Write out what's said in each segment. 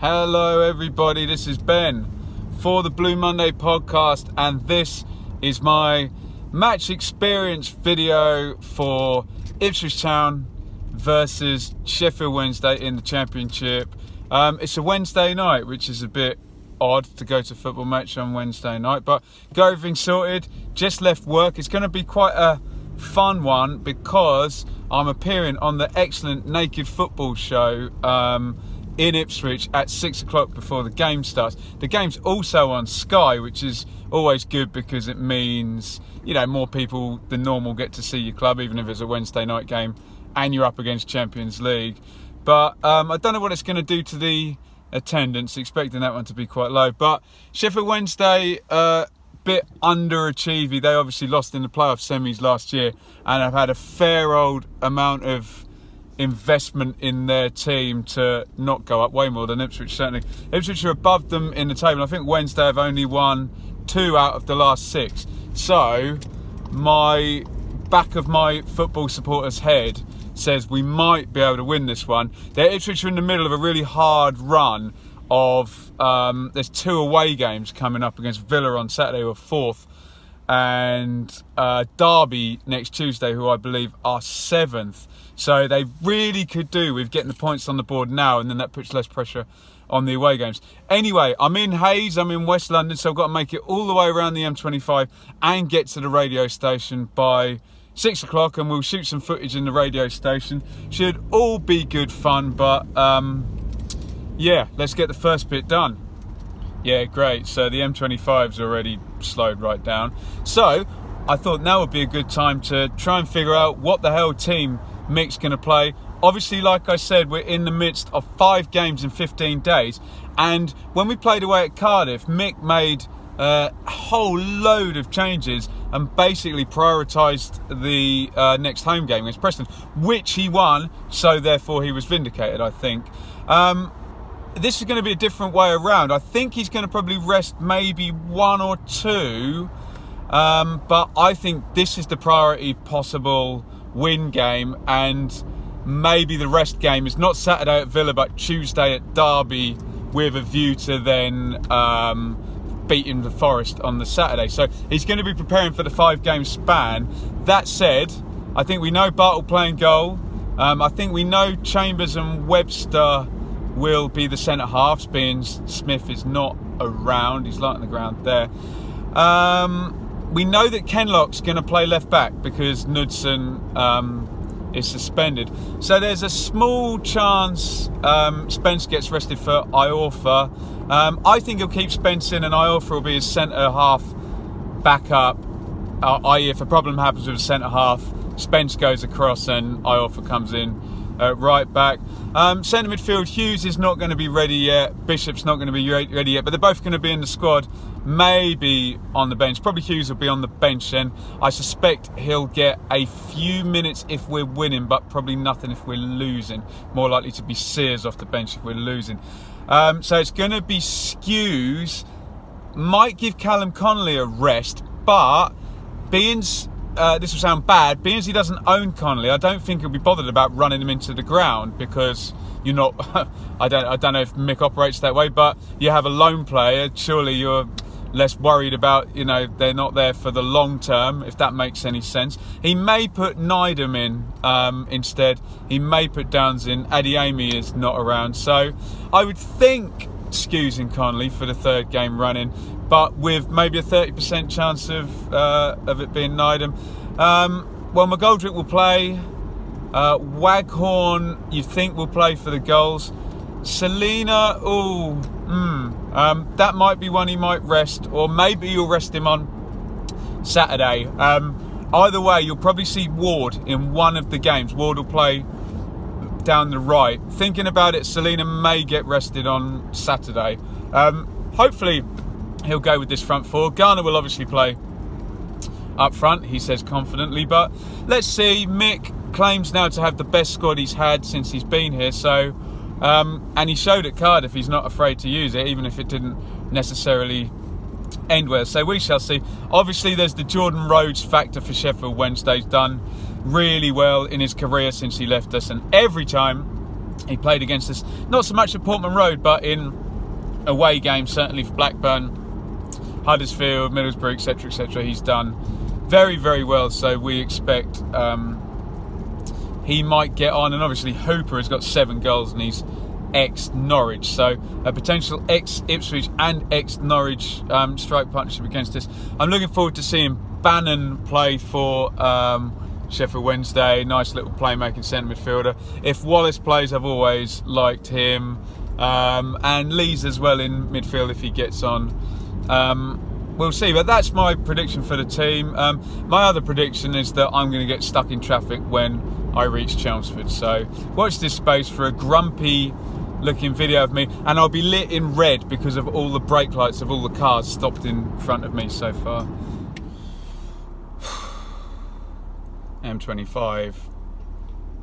Hello everybody, this is Ben for the Blue Monday podcast, and this is my match experience video for Ipswich Town versus Sheffield Wednesday in the Championship. It's a Wednesday night, which is a bit odd to go to a football match on Wednesday night, but got everything sorted, just left work. It's going to be quite a fun one because I'm appearing on the excellent Naked Football show in Ipswich at 6 o'clock before the game starts. The game's also on Sky, which is always good because it means, you know, more people than normal get to see your club, even if it's a Wednesday night game and you're up against Champions League. But I don't know what it's going to do to the attendance, expecting that one to be quite low. But Sheffield Wednesday, bit underachieving. They obviously lost in the playoff semis last year and have had a fair old amount of investment in their team to not go up, way more than Ipswich certainly. Ipswich are above them in the table. I think Wednesday have only won 2 out of the last 6. So my back of my football supporter's head says we might be able to win this one. Ipswich are in the middle of a really hard run of there's 2 away games coming up against Villa on Saturday, who are 4th, and Derby next Tuesday, who I believe are 7th. So they really could do with getting the points on the board now, and then that puts less pressure on the away games. Anyway, I'm in Hayes, I'm in West London, so I've got to make it all the way around the M25 and get to the radio station by 6 o'clock, and we'll shoot some footage in the radio station. Should all be good fun, but yeah, let's get the first bit done. Yeah, great. So the M25's already slowed right down. So I thought now would be a good time to try and figure out what the hell team Mick's going to play. Obviously, like I said, we're in the midst of 5 games in 15 days. And when we played away at Cardiff, Mick made a whole load of changes and basically prioritised the next home game against Preston, which he won. So therefore, he was vindicated, I think. This is going to be a different way around. I think he's going to probably rest maybe 1 or 2. But I think this is the priority possible win game, and maybe the rest game is not Saturday at Villa but Tuesday at Derby, with a view to then beating the Forest on the Saturday. So he's going to be preparing for the 5-game span. That said, I think we know Bartle playing goal. I think we know Chambers and Webster will be the centre halves, being Smith is not around, he's light on the ground there. We know that Kenlock's going to play left back because Knudsen is suspended. So there's a small chance Spence gets rested for Iorfa. I think he'll keep Spence in, and Iorfa will be his centre half backup. I.e., if a problem happens with a centre half, Spence goes across and Iorfa comes in right back. Centre midfield, Hughes is not going to be ready yet. Bishop's not going to be ready yet, but they're both going to be in the squad. Maybe on the bench. Probably Hughes will be on the bench, and I suspect he'll get a few minutes if we're winning, but probably nothing if we're losing. More likely to be Sears off the bench if we're losing. So it's going to be Skews. Might give Callum Connolly a rest, but being this will sound bad, being he doesn't own Connolly, I don't think he'll be bothered about running him into the ground, because you're not I don't know if Mick operates that way, but you have a lone player, surely you're less worried about, you know, they're not there for the long term, if that makes any sense. He may put Nydam in instead. He may put Downs in. Adiemi is not around, so I would think excusing Connolly for the 3rd game running, but with maybe a 30% chance of it being Nydam. Well, McGoldrick will play. Waghorn, you think, will play for the goals. Selina, that might be one he might rest, or maybe you'll rest him on Saturday. Either way, you'll probably see Ward in one of the games. Ward will play down the right. Thinking about it, Selina may get rested on Saturday. Hopefully he'll go with this front 4. Garner will obviously play up front, he says confidently, but let's see. Mick claims now to have the best squad he's had since he's been here, so and he showed at Cardiff he's not afraid to use it, even if it didn't necessarily end well. So we shall see. Obviously there's the Jordan Rhodes factor for Sheffield Wednesday. He's done really well in his career since he left us, and every time He played against us, not so much at Portman Road, but in away games, certainly for Blackburn, Huddersfield, Middlesbrough, etc, etc. He's done very, very well, so we expect he might get on. And obviously Hooper has got 7 goals and he's ex-Norwich, so a potential ex-Ipswich and ex-Norwich strike partnership against us. I'm looking forward to seeing Bannon play for Sheff Wednesday. Nice little playmaking centre midfielder. If Wallace plays, I've always liked him, and Lees as well in midfield if he gets on. We'll see, but that's my prediction for the team. My other prediction is that I'm going to get stuck in traffic when I reach Chelmsford, so watch this space for a grumpy looking video of me, and I'll be lit in red because of all the brake lights of all the cars stopped in front of me so far. M25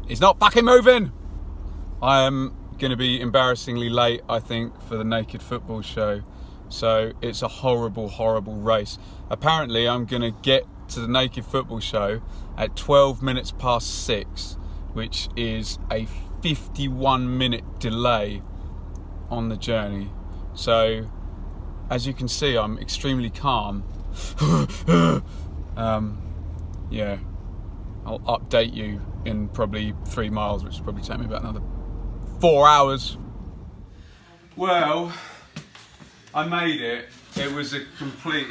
is not fucking moving. I am going to be embarrassingly late, I think, for the Naked Football show, so it's a horrible, horrible race. Apparently I'm going to get to the Naked Football show at 12 minutes past 6, which is a 51-minute delay on the journey. So as you can see, I'm extremely calm. Yeah, I'll update you in probably 3 miles, which will probably take me about another 4 hours. Well, I made it. It was a complete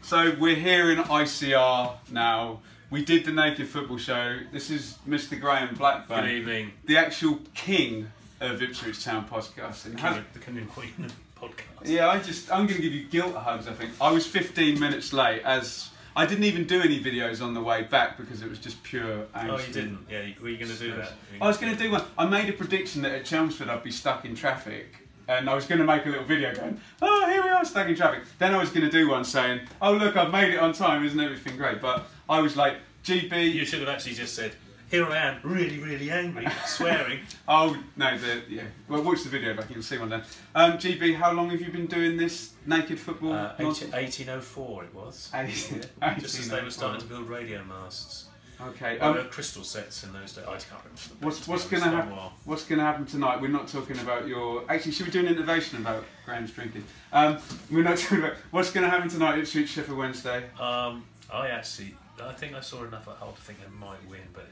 So we're here in ICR now. We did the Naked Football show. This is Mr. Graham Blackburn. Good evening. The actual king of Ipswich Town podcasting. The king and queen of podcasts. Yeah, I'm going to give you guilt hugs, I think. I was 15 minutes late, as I didn't even do any videos on the way back because it was just pure angst. Oh, you didn't? Yeah, were you going to do that? I was going to do one. I made a prediction that at Chelmsford I'd be stuck in traffic. And I was going to make a little video going, oh, here we are stuck in traffic. Then I was going to do one saying, oh, look, I've made it on time, isn't everything great? But I was like, GB... You should have actually just said, here I am, really, really angry, swearing. Oh, no, yeah. Well, watch the video back, you'll see one then. GB, how long have you been doing this Naked Football? 1804 it was. Yeah. Just as they were starting to build radio masts. Okay. There were crystal sets in those days. I can't remember. What's going to happen? What's going to happen tonight? We're not talking about your. Actually, should we do an innovation about Graham's drinking? We're not talking about what's going to happen tonight at Sheff Wednesday. I think I saw enough at Hull to think they might win, but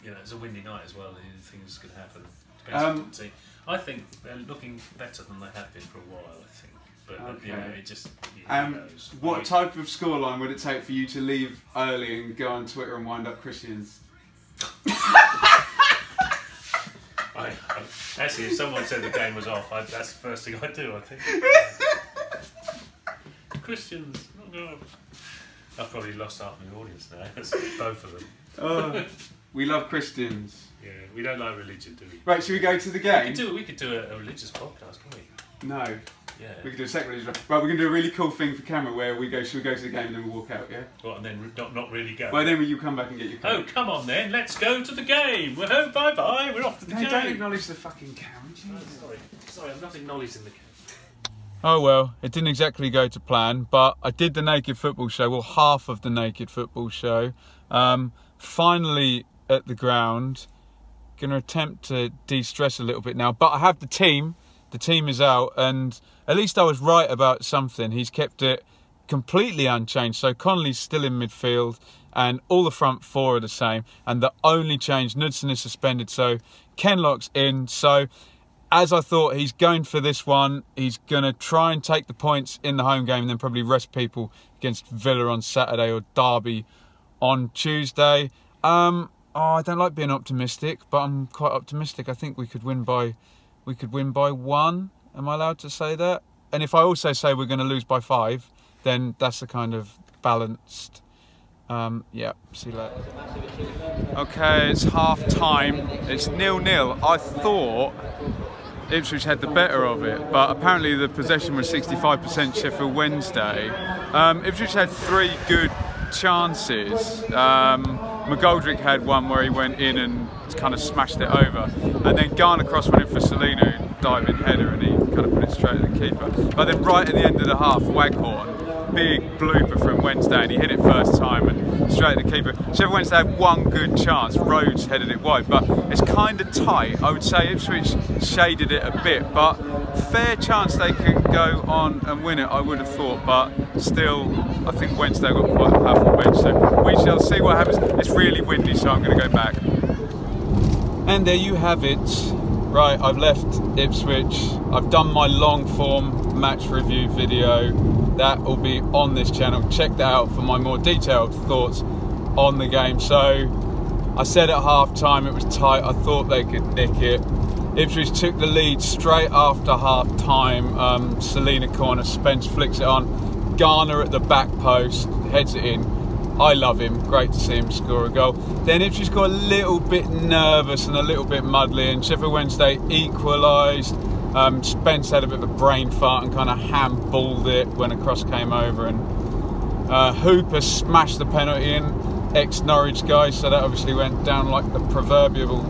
you know, it's a windy night as well. And things could happen. Depends on the team. I think they're looking better than they have been for a while. I think. But okay. You know, it just goes. What type of scoreline would it take for you to leave early and go on Twitter and wind up Christians? Actually, if someone said the game was off, that's the first thing I'd do, I think. Christians, oh God. I've probably lost half my audience now. That's both of them. Oh, we love Christians. Yeah, we don't like religion, do we? Right, should we go to the game? We could do a religious podcast, couldn't we? No. Yeah. We could do a second religious. Right, we're going to do a really cool thing for camera where we go, should we go to the game and then we'll walk out, yeah? What, and then not really go? Well, then you come back and get your camera. Oh, come on then, let's go to the game. Well, oh, bye-bye, we're off to the game. Don't acknowledge the fucking camera. Oh, sorry, I'm not acknowledging the camera. Oh well, it didn't exactly go to plan, but I did the Naked Football show, well, half of the Naked Football show. Finally at the ground, going to attempt to de-stress a little bit now, but I have the team. The team is out, and at least I was right about something. He's kept it completely unchanged. So Connolly's still in midfield, and all the front four are the same. And the only change, Knudsen is suspended, so Kenlock's in. So as I thought, he's going for this one. He's going to try and take the points in the home game and then probably rest people against Villa on Saturday or Derby on Tuesday. I don't like being optimistic, but I'm quite optimistic. I think we could win by 1. Am I allowed to say that? And if I also say we're going to lose by 5, then that's a kind of balanced. Yeah, see you later. Okay, it's half time. It's 0-0. I thought Ipswich had the better of it, but apparently the possession was 65% Sheff Wednesday. Ipswich had 3 good chances. McGoldrick had one where he went in and kind of smashed it over, and then Garner Cross went in for Salino, diving header, and he kind of put it straight at the keeper. But then right at the end of the half, Waghorn, big blooper from Wednesday, and he hit it first time and straight at the keeper. Sheff Wednesday had 1 good chance. Rhodes headed it wide, but it's kind of tight. I would say Ipswich shaded it a bit, but fair chance they could go on and win it, I would have thought, but still, I think Wednesday got quite a powerful bench, so we shall see what happens. It's really windy, so I'm going to go back. And there you have it. Right, I've left Ipswich. I've done my long form match review video. That will be on this channel. Check that out for my more detailed thoughts on the game. So I said at half time it was tight. I thought they could nick it. Ipswich took the lead straight after half time. Selina corner, Spence flicks it on. Garner at the back post, heads it in. I love him, great to see him score a goal. Then Ipswich got a little bit nervous and a little bit muddly, and Sheff Wednesday equalised. Spence had a bit of a brain fart and kind of handballed it when a cross came over, and Hooper smashed the penalty in, ex-Norwich guy, so that obviously went down like the proverbial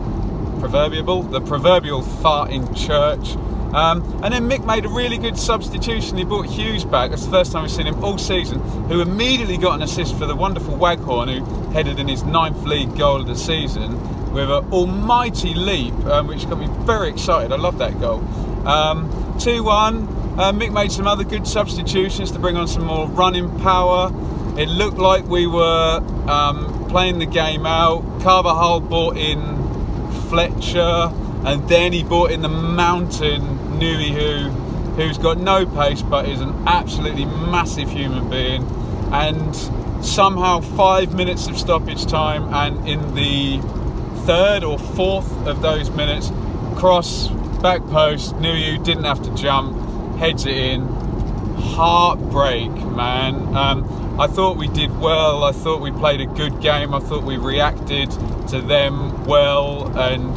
fart in church. And then Mick made a really good substitution. He brought Hughes back. That's the first time we've seen him all season, who immediately got an assist for the wonderful Waghorn, who headed in his 9th league goal of the season with an almighty leap, which got me very excited. I love that goal. 2-1. Mick made some other good substitutions to bring on some more running power. It looked like we were playing the game out. Carvajal brought in Fletcher, and then he brought in the mountain Nui, who's got no pace but is an absolutely massive human being. And somehow 5 minutes of stoppage time, and in the 3rd or 4th of those minutes, cross, back post, Nui didn't have to jump, heads it in. Heartbreak, man. I thought we did well. I thought we played a good game. I thought we reacted to them well, and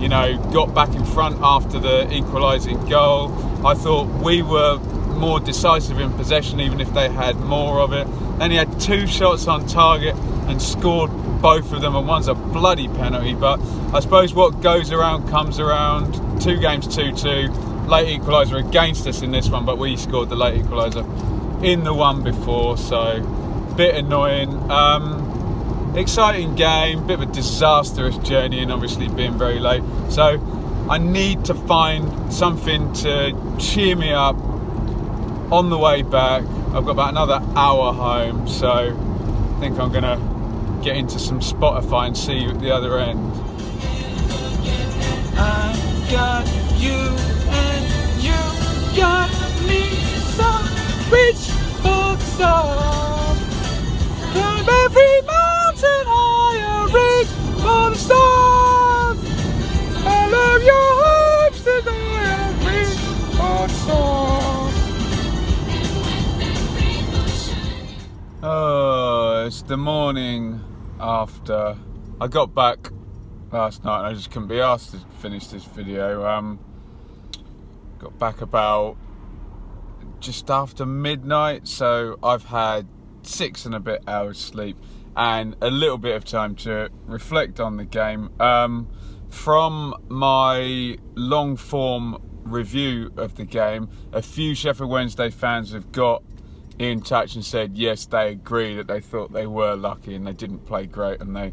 you know, got back in front after the equalising goal. I thought we were more decisive in possession, even if they had more of it. Then he had 2 shots on target and scored both of them, and one's a bloody penalty. But I suppose what goes around comes around. 2 games 2-2, late equaliser against us in this one, but we scored the late equaliser in the one before, so a bit annoying. Exciting game, bit of a disastrous journey, and obviously being very late. So I need to find something to cheer me up on the way back. I've got about another hour home, so I think I'm gonna get into some Spotify and see you at the other end. I got you and you got me, some rich folk stuff. Climb every mountain higher, reach for the stars. I love your hopes today and reach for the stars. Oh, it's the morning after. I got back last night and I just couldn't be asked to finish this video. Got back about just after midnight, so I've had 6 and a bit hours sleep and a little bit of time to reflect on the game. From my long form review of the game, a few Sheff Wednesday fans have got in touch and said yes, they agree that they thought they were lucky and they didn't play great and they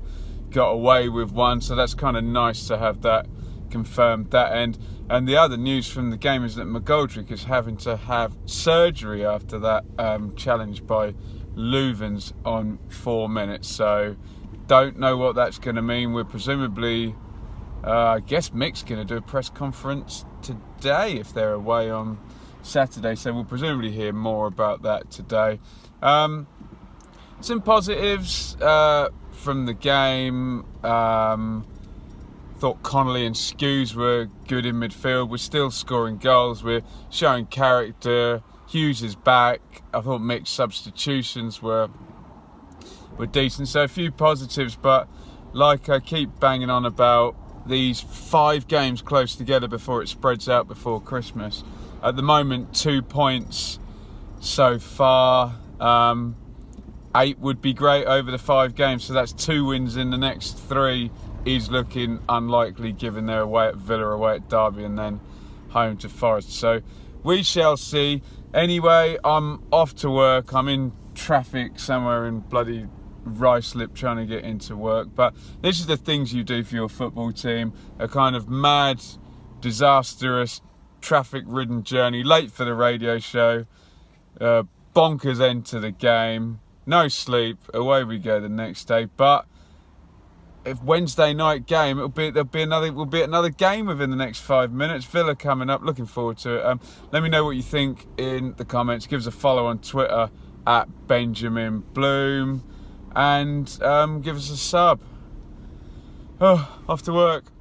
got away with one, so that's kind of nice to have that confirmed, that end. And the other news from the game is that McGoldrick is having to have surgery after that challenge by Louvens on 4 minutes, so don't know what that's going to mean. We're presumably, I guess Mick's going to do a press conference today if they're away on Saturday, so we'll presumably hear more about that today. Some positives from the game. Thought Connolly and Skews were good in midfield. We're still scoring goals. We're showing character. Hughes is back. I thought Mick's substitutions were decent. So a few positives, but like I keep banging on about, these 5 games close together before it spreads out before Christmas. At the moment, 2 points so far. 8 would be great over the 5 games, so that's 2 wins in the next 3 is looking unlikely, given they're away at Villa, away at Derby, and then home to Forest. So we shall see. Anyway, I'm off to work. I'm in traffic somewhere in bloody Ruislip trying to get into work. But this is the things you do for your football team. A kind of mad, disastrous, traffic-ridden journey, late for the radio show, bonkers end to the game, no sleep, away we go the next day. But if Wednesday night game, we'll be at another game within the next 5 minutes. Villa coming up, looking forward to it. Let me know what you think in the comments. Give us a follow on Twitter at Benjamin Bloom, and give us a sub. Oh, off to work.